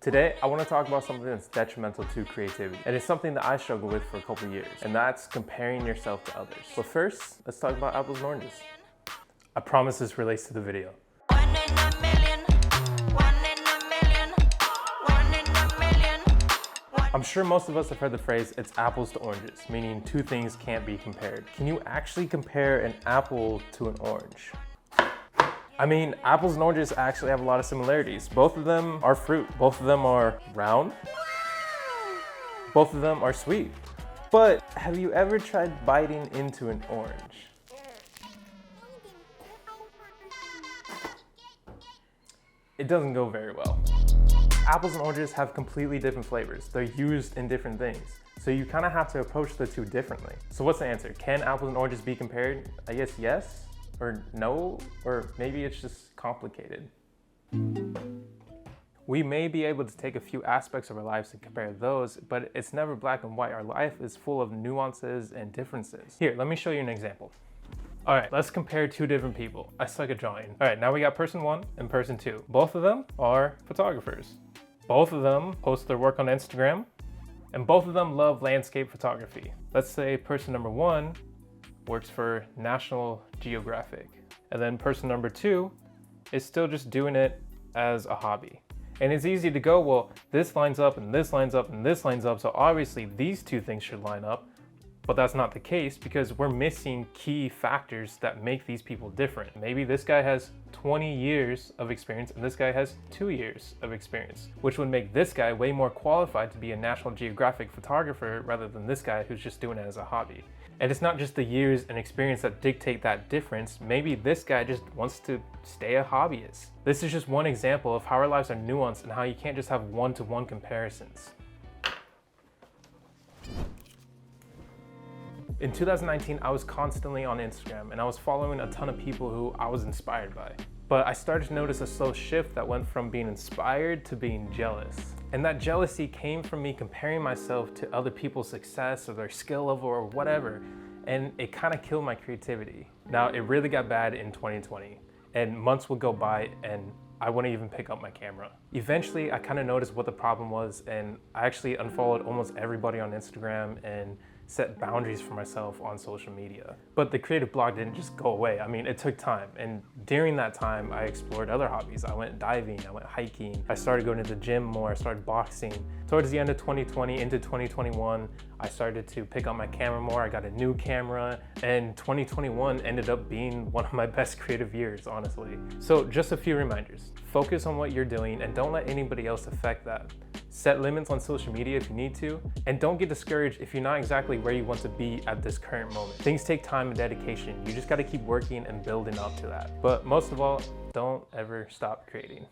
Today, I want to talk about something that's detrimental to creativity, and it's something that I struggled with for a couple years, and that's comparing yourself to others. But first, let's talk about apples and oranges. I promise this relates to the video. I'm sure most of us have heard the phrase, it's apples to oranges, meaning two things can't be compared. Can you actually compare an apple to an orange? I mean, apples and oranges actually have a lot of similarities. Both of them are fruit. Both of them are round. Both of them are sweet. But have you ever tried biting into an orange? It doesn't go very well. Apples and oranges have completely different flavors. They're used in different things. So you kind of have to approach the two differently. So what's the answer? Can apples and oranges be compared? I guess yes. Or no, or maybe it's just complicated. We may be able to take a few aspects of our lives and compare those, but it's never black and white. Our life is full of nuances and differences. Here, let me show you an example. All right, let's compare two different people. I suck at drawing. All right, now we got person one and person two. Both of them are photographers. Both of them post their work on Instagram, and both of them love landscape photography. Let's say person number one works for National Geographic. And then person number two is still just doing it as a hobby. And it's easy to go, well, this lines up and this lines up and this lines up, so obviously these two things should line up. But that's not the case because we're missing key factors that make these people different. Maybe this guy has 20 years of experience and this guy has 2 years of experience, which would make this guy way more qualified to be a National Geographic photographer rather than this guy who's just doing it as a hobby. And it's not just the years and experience that dictate that difference. Maybe this guy just wants to stay a hobbyist. This is just one example of how our lives are nuanced and how you can't just have one-to-one comparisons. In 2019, I was constantly on Instagram and I was following a ton of people who I was inspired by. But I started to notice a slow shift that went from being inspired to being jealous. And that jealousy came from me comparing myself to other people's success or their skill level or whatever. And it kind of killed my creativity. Now, it really got bad in 2020 and months would go by and I wouldn't even pick up my camera. Eventually, I kind of noticed what the problem was and I actually unfollowed almost everybody on Instagram and set boundaries for myself on social media. But the creative block didn't just go away. I mean, it took time. And during that time, I explored other hobbies. I went diving, I went hiking. I started going to the gym more, I started boxing. Towards the end of 2020 into 2021, I started to pick up my camera more. I got a new camera and 2021 ended up being one of my best creative years, honestly. So just a few reminders. Focus on what you're doing and don't let anybody else affect that. Set limits on social media if you need to, and don't get discouraged if you're not exactly where you want to be at this current moment. Things take time and dedication. You just gotta keep working and building up to that. But most of all, don't ever stop creating.